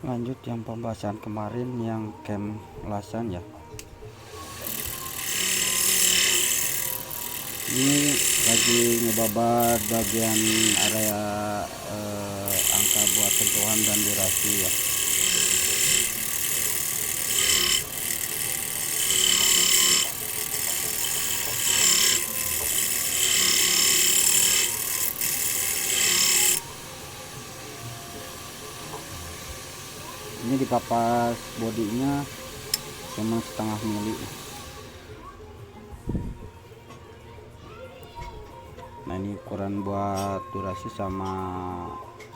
Lanjut yang pembahasan kemarin yang cam lasan ya. Ini lagi ngebabat bagian area angka buat sentuhan dan durasi ya. Ini dipapas bodinya cuma setengah mili. Nah ini ukuran buat durasi sama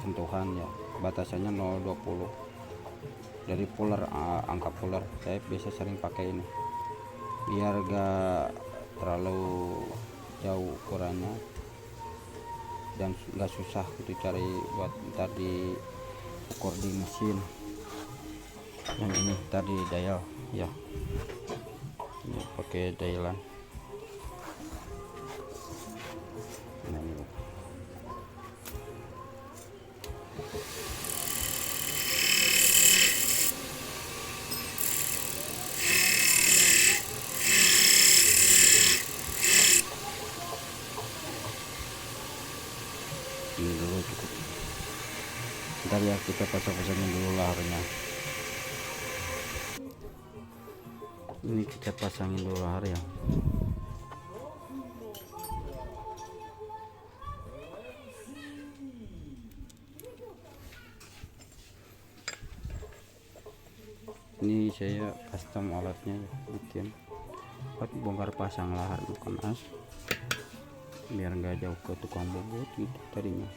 sentuhan ya, batasannya 0,20 dari puller, angka puller. Saya biasa sering pakai ini biar gak terlalu jauh ukurannya dan gak susah gitu cari buat ntar di ukur di mesin. Yang ini tadi dial ya, ini pakai dialan. Nah, ini. Ini dulu cukup, ntar ya kita pasang-pasangin dulu laharnya. Ini kita pasangin dulu lahar ya. Ini saya custom alatnya ya, bikin buat bongkar pasang lahar bukan as, biar nggak jauh ke tukang bobot gitu tadinya.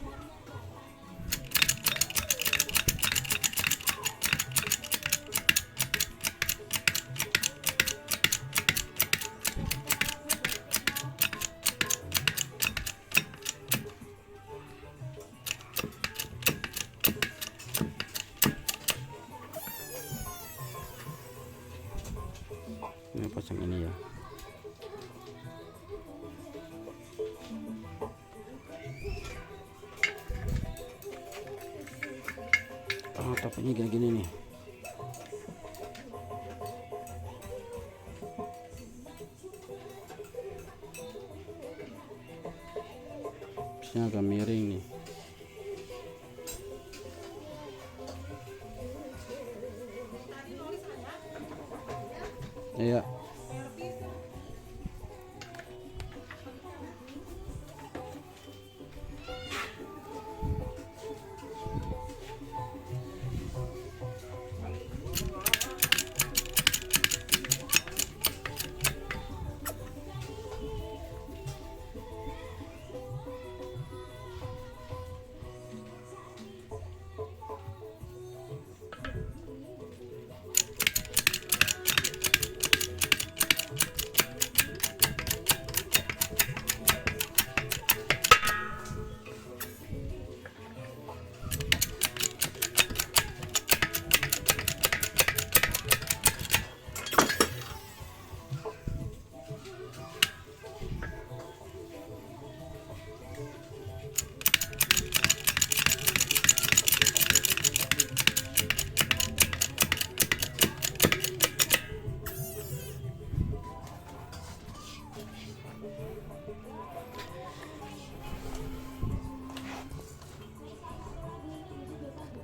Ini pasang ini ya. Oh, tapnya gini-gini nih. Bisnya agak miring nih. Iya.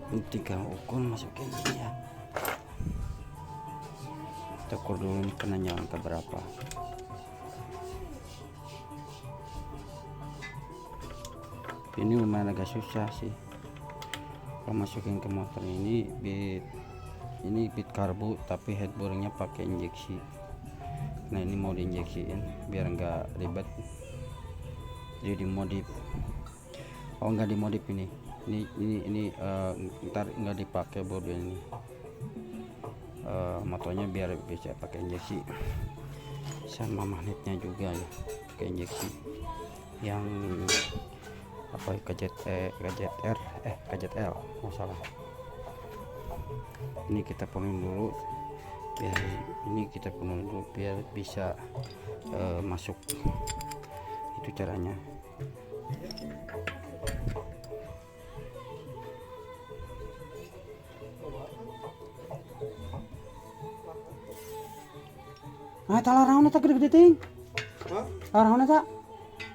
Ini tinggal ukur masukin ini ya. Kita ukur dulu ini kenanya angka berapa. Ini lumayan agak susah sih kalau masukin ke motor ini. Bit karbu tapi headboardnya pakai injeksi. Nah ini mau diinjeksiin biar enggak ribet, jadi dimodif. Oh enggak dimodif ini ntar nggak dipakai bodi ini, motornya biar bisa pakai injeksi sama magnetnya juga ya, pakai injeksi yang apa KZL masalah. Ini kita penuhin dulu biar bisa masuk, itu caranya. Nah, eta larang eta gede-gede ting. Hah? Larang eta.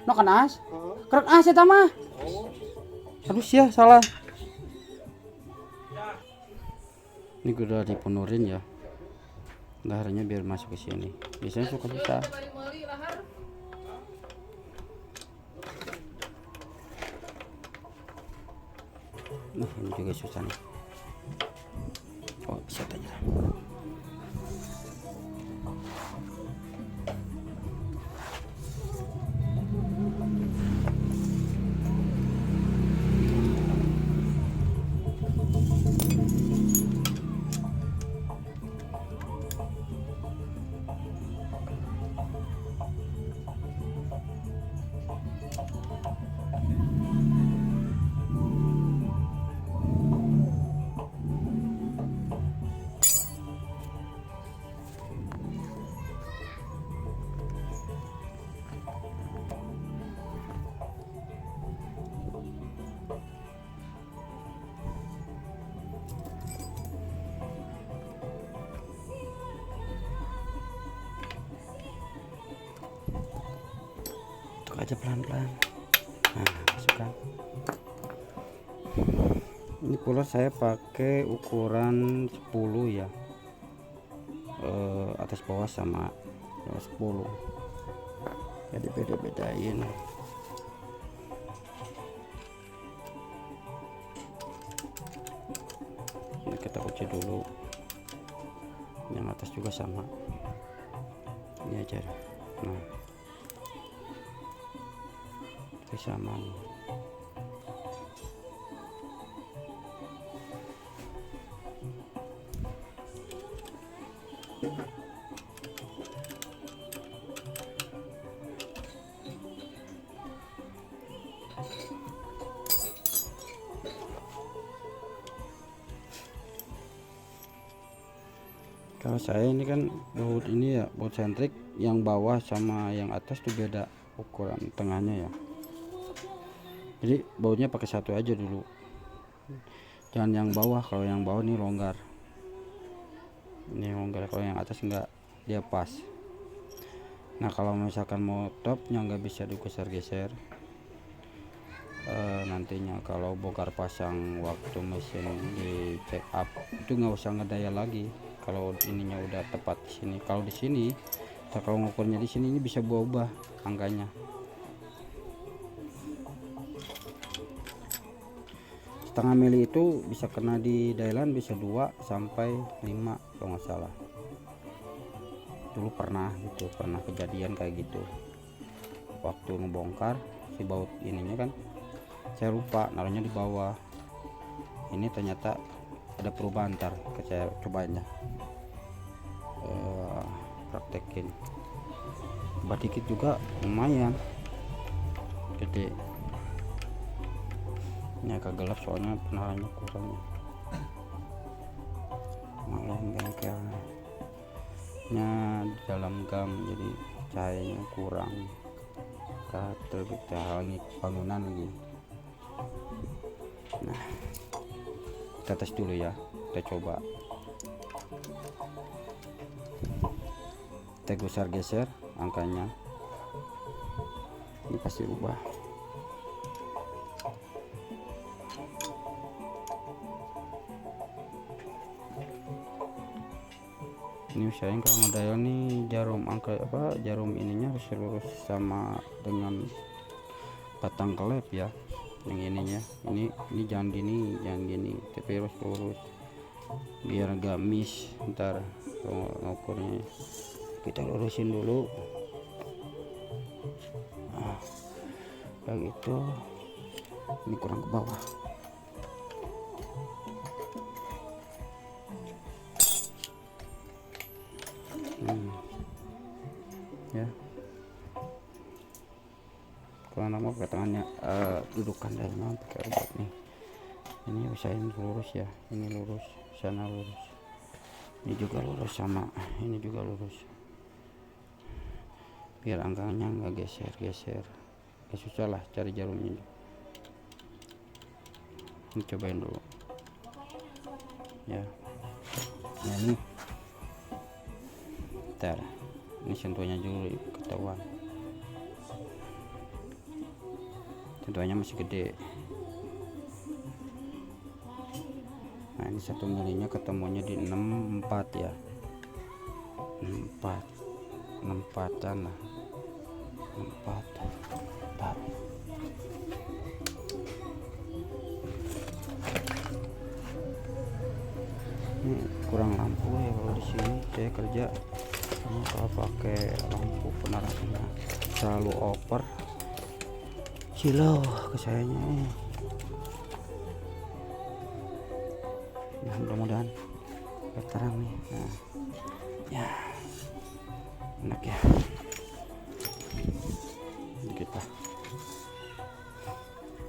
No kan as. Heeh. Kerek as eta mah. Oh. Aduh sia salah. Ini gue udah dipenurin ya. Laharnya biar masuk ke sini. Biasanya suka susah. Nah, ini juga susah nih. Oh, bisa tanya. Tutup aja pelan-pelan. Nah, masukkan. Ini puller saya pakai ukuran 10 ya. Atas bawah sama 10. Jadi beda-bedain. Ini kita kunci dulu. Yang atas juga sama. Ini aja. Nah. Ini sama nih. Kalau saya ini kan baut ini ya, baut sentrik yang bawah sama yang atas tuh beda ukuran tengahnya ya. Jadi bautnya pakai satu aja dulu. Jangan yang bawah, kalau yang bawah nih longgar. Ini longgar, kalau yang atas enggak, dia pas. Nah, kalau misalkan mau topnya nggak bisa digeser-geser. Nantinya kalau bongkar pasang waktu mesin di check up itu nggak usah ngedaya lagi. Kalau ininya udah tepat di sini, kalau di sini kalau ngukurnya di sini ini bisa berubah angkanya. Setengah mili itu bisa kena di dailan bisa 2 sampai 5 kalau nggak salah. Dulu pernah gitu, pernah kejadian kayak gitu. Waktu ngebongkar si baut ininya kan, saya lupa naruhnya di bawah. Ini ternyata ada perubahan, ntar saya cobain ya. Praktekin coba dikit juga lumayan gede. Ini agak gelap soalnya penerangannya kurang, malah bengkelnya di dalam gang jadi cahayanya kurang, terbit cahaya bangunan lagi. Nah, kita tes dulu ya, kita coba. Kita geser angkanya, ini pasti ubah. Ini usahain kalau ngedial nih jarum angka apa, jarum ininya harus lurus sama dengan batang klep ya. Yang ininya ini jangan gini, tapi harus lurus biar gak miss ntar ngukurnya. Kita lurusin dulu. Nah, kayak gitu. Ini kurang ke bawah. Ya. Kalau nama pakai tangannya, dudukan dalamnya pakai obat nih. Ini usahain lurus ya. Ini lurus, sana lurus. Ini juga lurus sama ini juga lurus. Biar angkanya nggak geser-geser. Susah lah cari jarumnya. Ini cobain dulu ya. Nah, ini ntar ini ini sentuhannya dulu ketahuan, sentuhannya masih gede. Nah ini 1 milinya ketemunya di 64 ya, 64an lah, 64. Bentar. Ini kurang lampu ya kalau di sini saya kerja. Ini kalau pakai lampu penarasannya selalu over, silau ke sayanya ini. Nah, mudah-mudahan terang nih. Nah, ya enak ya kita.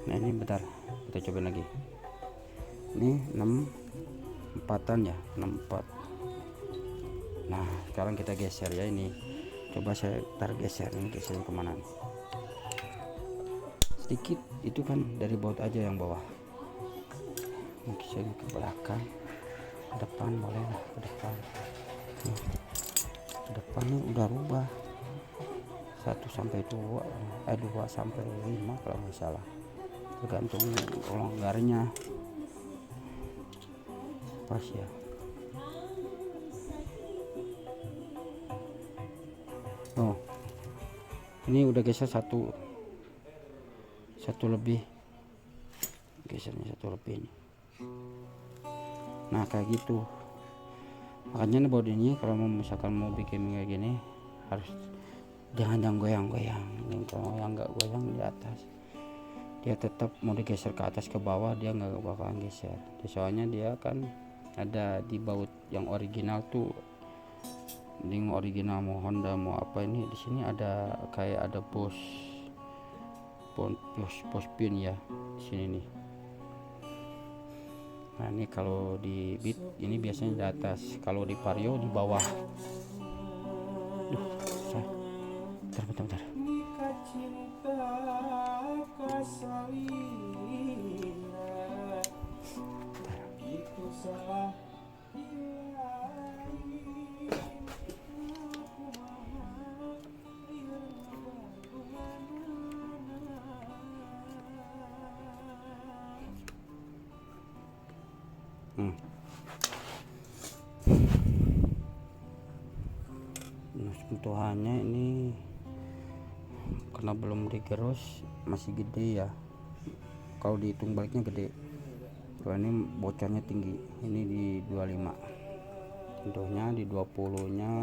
Nah ini bentar, kita coba lagi. Ini 64an ya, 64. Nah sekarang kita geser ya, ini coba saya geser, ini geser kemana nih? Sedikit itu kan dari baut aja yang bawah, geser ke belakang, ke depan boleh lah, ke depan. Ke depan nih udah rubah 1 sampai 2, 2 sampai 5 kalau nggak salah, tergantung longgarnya pas ya. Oh ini udah geser satu lebih, gesernya 1 lebih nih. Nah kayak gitu, makanya nih baut ini kalau misalkan mau bikin kayak gini harus jangan goyang-goyang. Kalau yang nggak goyang di atas, dia tetap mau digeser ke atas ke bawah dia nggak bakalan geser. Soalnya dia kan ada di baut yang original tuh, ini original mau Honda mau apa, ini di sini ada kayak ada pos pin ya di sini nih. Nah ini kalau di Beat ini biasanya di atas, kalau di Vario di bawah. Bentar. Nah sentuhannya ini karena belum digerus masih gede ya, kalau dihitung baliknya gede. Kalau ini bocornya tinggi, ini di 25, contohnya di 20 nya.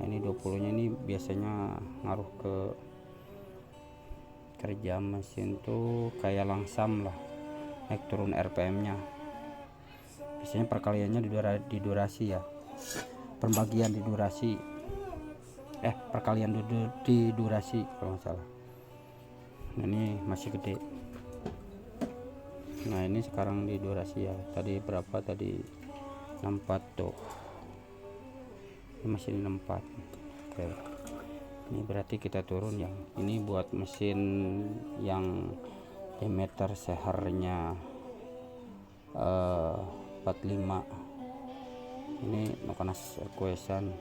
Nah, ini 20 nya ini biasanya ngaruh ke kerja mesin tuh kayak langsam lah, naik turun RPM nya. Biasanya perkaliannya di durasi ya, pembagian di durasi, perkalian di durasi kalau nggak salah. Nah, ini masih gede. Nah ini sekarang di durasi ya, tadi berapa tadi, 64 tuh, ini masih 64. Oke, ini berarti kita turun yang ini buat mesin yang diameter sehernya 45, ini Nokonas Kuesan.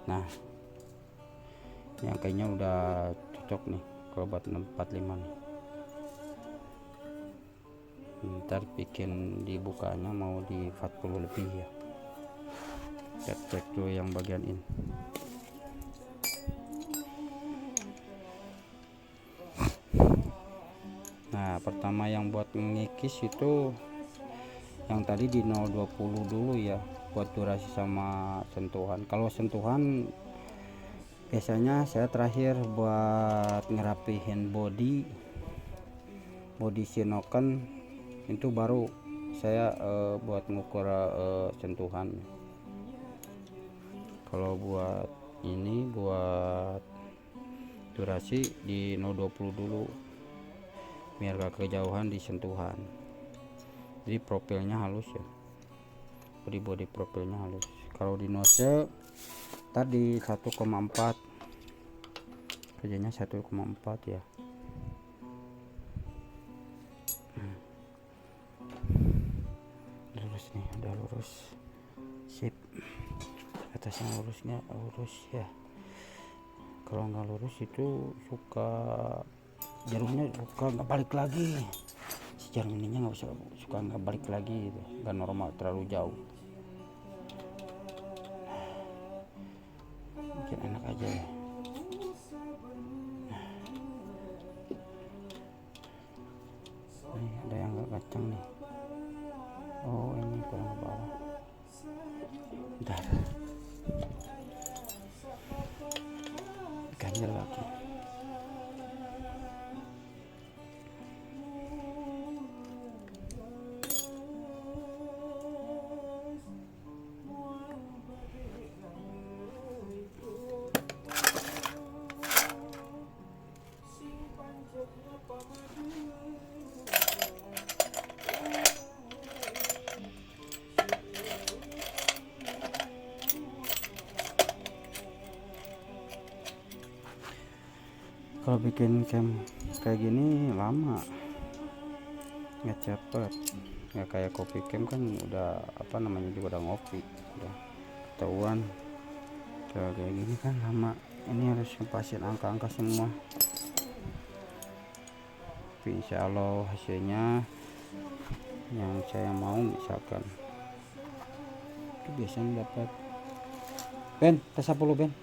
Nah yang kayaknya udah cocok nih kalau buat 45 nih. Ntar bikin dibukanya mau di 40 lebih ya, cek dulu yang bagian ini. Nah pertama yang buat ngikis itu yang tadi di 020 dulu ya, buat durasi sama sentuhan. Kalau sentuhan biasanya saya terakhir buat ngerapihin body Sinoken itu baru saya buat ngukur sentuhan. Kalau buat ini buat durasi di 020 dulu biar gak kejauhan di sentuhan, jadi profilnya halus ya, body profilnya halus. Kalau di nose tadi 1,4, kerjanya 1,4 ya. Lurus nih, udah lurus, sip. atasnya lurusnya lurus ya. Kalau nggak lurus itu suka jarumnya suka nggak balik lagi, si jarum ininya nggak suka nggak balik lagi gitu, nggak normal, terlalu jauh. Bikin enak aja ya. Nih ada yang nggak kencang nih. Oh ini kurang ke bawah. Bentar, ganjel lagi. Kalau bikin cam kayak gini lama, nggak cepet, nggak kayak kopi cam kan udah apa namanya juga udah ngopi, udah ketahuan. Kalau kayak gini kan lama, ini harus ngepasin angka-angka semua. Tapi insya Allah hasilnya yang saya mau, misalkan itu biasanya dapat Ben, tes 10 Ben.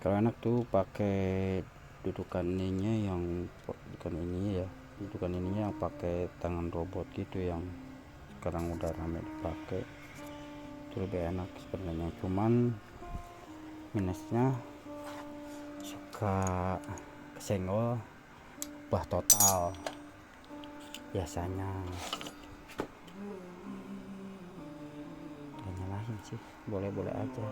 Kalau enak tuh pakai dudukan ininya, yang bukan ininya ya, dudukan ininya yang pakai tangan robot gitu, yang sekarang udah rame dipakai, itu lebih enak sebenarnya. Cuman minusnya suka kesenggol bah total biasanya. Gak nyalahin sih, boleh-boleh aja.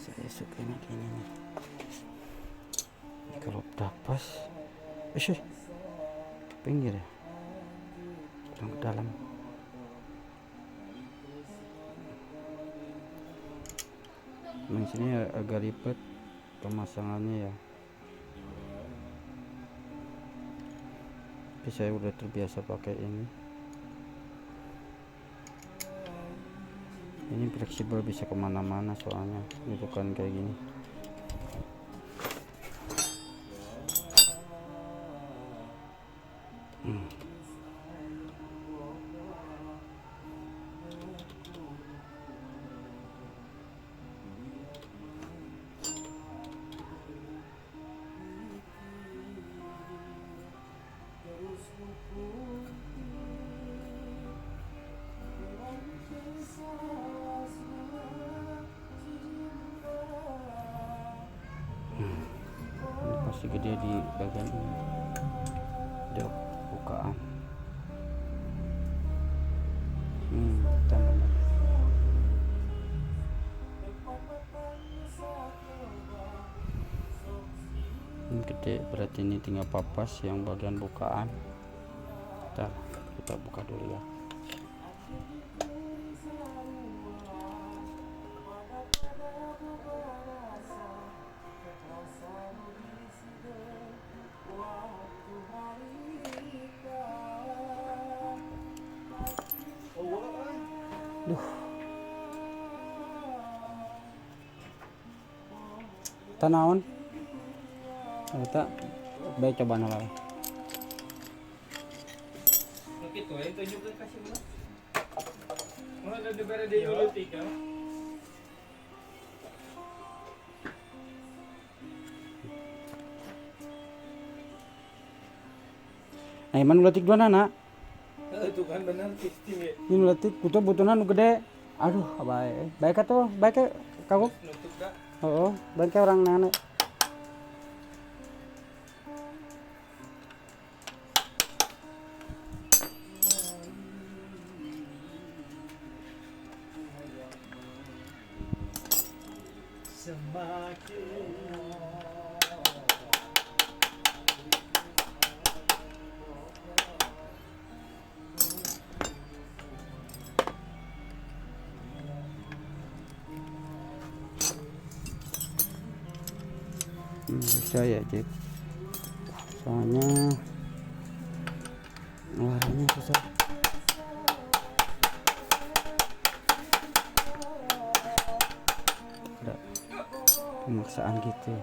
Saya sukanya gini nih. Kalau dapas pinggir ya, yang ke dalam. Di sini agak ribet pemasangannya ya, tapi saya udah terbiasa pakai ini. Ini fleksibel, bisa kemana-mana soalnya dudukan kayak gini. Masih gede di bagian ini, di bukaan. Tambah. Ini gede, berarti ini tinggal papas yang bagian bukaan. Kita buka dulu ya. Tanawan kita baik coba nolak. Gitu ya, tunjuk ke kasih mah. Mau ada di bare di bibliotek ya. Nah, iman uletik dua anak. Itu kan benar sistem ya. Ini uletik butuh-butuhna nu gede. Aduh, baik. Baik atuh, baik kagok. Nutup dah. Oh, baik orang nenek. Bisa ya Cip, soalnya ngelarangnya susah. Ada pemaksaan gitu.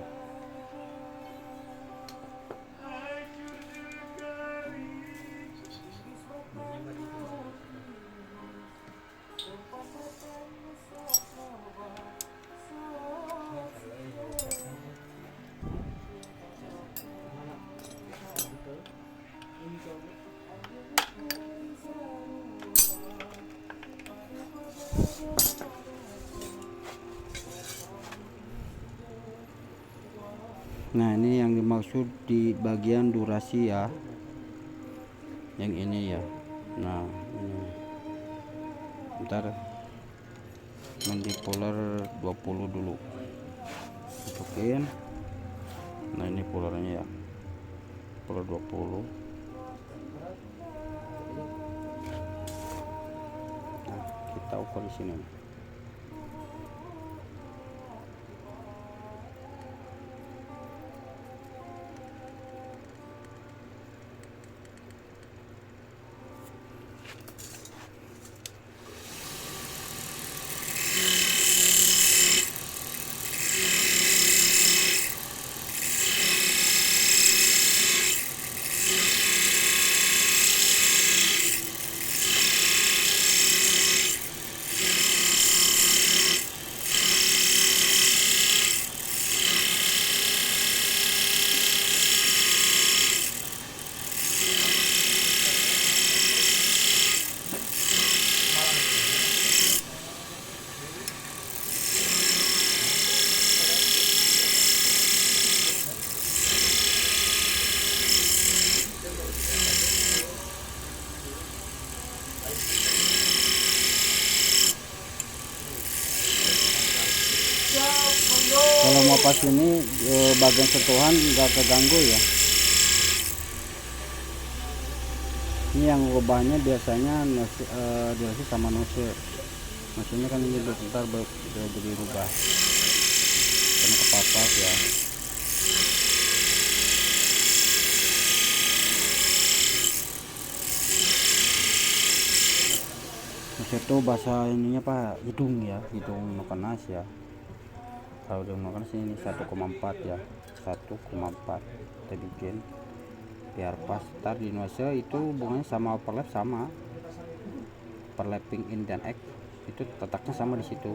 Nah, ini yang dimaksud di bagian durasi ya, yang ini ya. Nah, ini ntar mandipolar 20 dulu masukin. Nah, ini polarnya ya, polar 20. Nah, kita ukur di sini. Kalau mau pas ini bagian sentuhan nggak keganggu ya. Ini yang ubahnya biasanya durasi sama nose. Maksudnya kan ini bentar jadi rubah karena kepapas ya. Nose itu bahasa ininya Pak, hidung ya, hidung nokenas ya. Kalau hidung nokenas ini 1,4 ya, 1,4 kita bikin biar pas. Ntar di nose itu hubungannya sama overlap, sama overlapping in dan X itu letaknya sama di situ.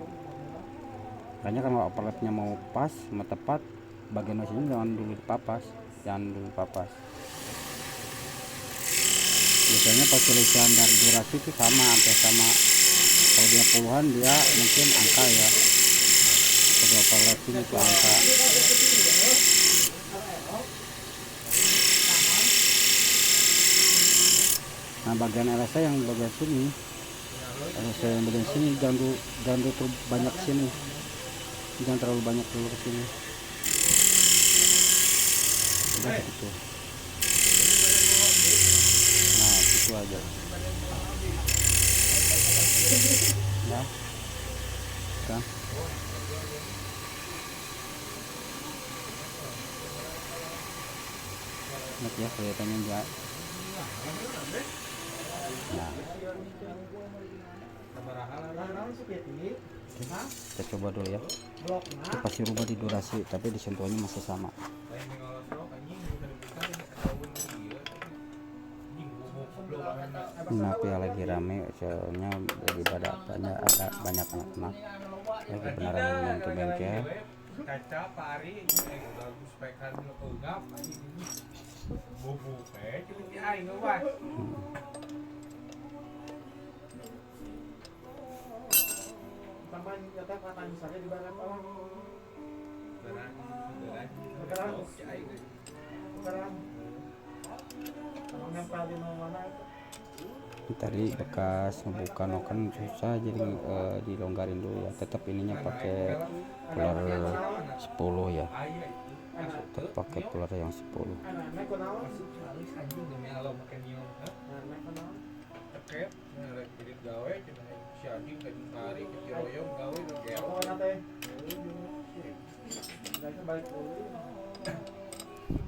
Makanya kalau overlapnya mau pas, mau tepat, bagian nose ini jangan dulu dipapas, biasanya perselisihan dari durasi itu sama, hampir sama. Kalau dia puluhan dia mungkin angka ya, kalau overlapping itu angka. Nah, bagian LSA yang bagian sini, LSA yang bagian sini jangan terlalu banyak sini, jangan terlalu banyak dulu ke sini. Udah gitu. Nah, itu aja. Nah, kan. Enak ya kelihatannya enggak. Nah, kita coba dulu ya. Kita pasti rubah di durasi, tapi di sentuhannya masih sama. Kenapa ya lagi rame, soalnya lagi pada banyak anak-anak lagi beneran main ke bengkel. Kaca Pak Ari bagus pekan enggak bobo cuci aing wah. Tambahan nyata katanya saja di barat alam. Beran cuci aing. Beran. Nempel di mana itu? Tadi bekas ngebuka noken susah, jadi dilonggarin dulu ya. Tetap ininya pakai pular 10 ya, tetap pakai pular yang 10. Anjing demi Allah makan nyium. Ceket, jadi gawe cina si anjing ke hari ke Ciroyong gawe ke gelo.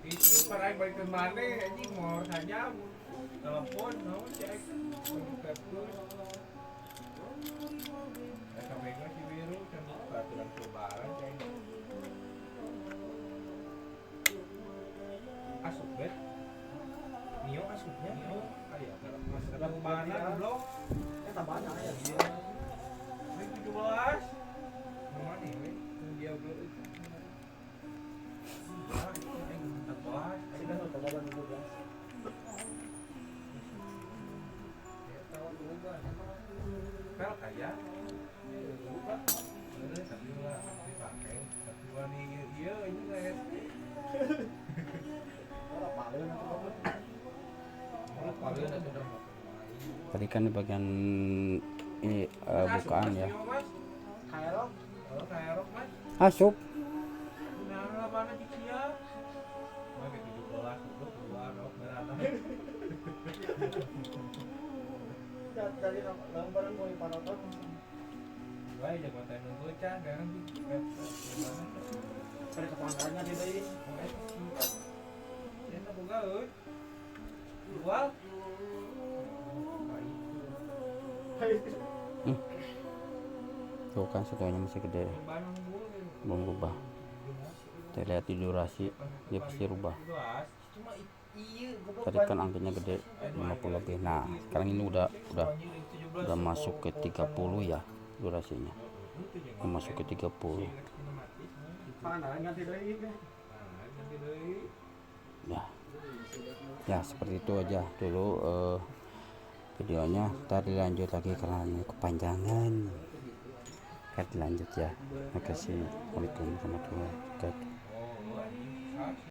Itu para balik ke mana anjing mau saja telepon mau cek terus sampai nggak si biru kan peraturan perubahan cek asup bet Nio asupnya Nio kayak masalah mana belum tambahnya ya dia 17 mana nih dia belum Pel kayak lupa tapi lah dipakai tapi wani iya ini guys Tadi kan di bagian ini bukaan ya. Kairok mas Asup. nah mana dia bagi 17 untuk keluar berantem dari lembaran mau dipanotot baik jago tanya bocah kan pada kepangkalannya di bayi ya tak buka jual Tuh kan satunya masih gede, belum rubah. Kita lihat di durasi dia pasti rubah. Tadi kan angkanya gede 50 lebih. Nah sekarang ini udah masuk ke 30 ya durasinya, udah masuk ke 30. Ya seperti itu aja dulu videonya. Ntar dilanjut lagi karena ini kepanjangan. Ntar dilanjut ya. Terima kasih. Waalaikumsalam warahmatullahi wabarakatuh.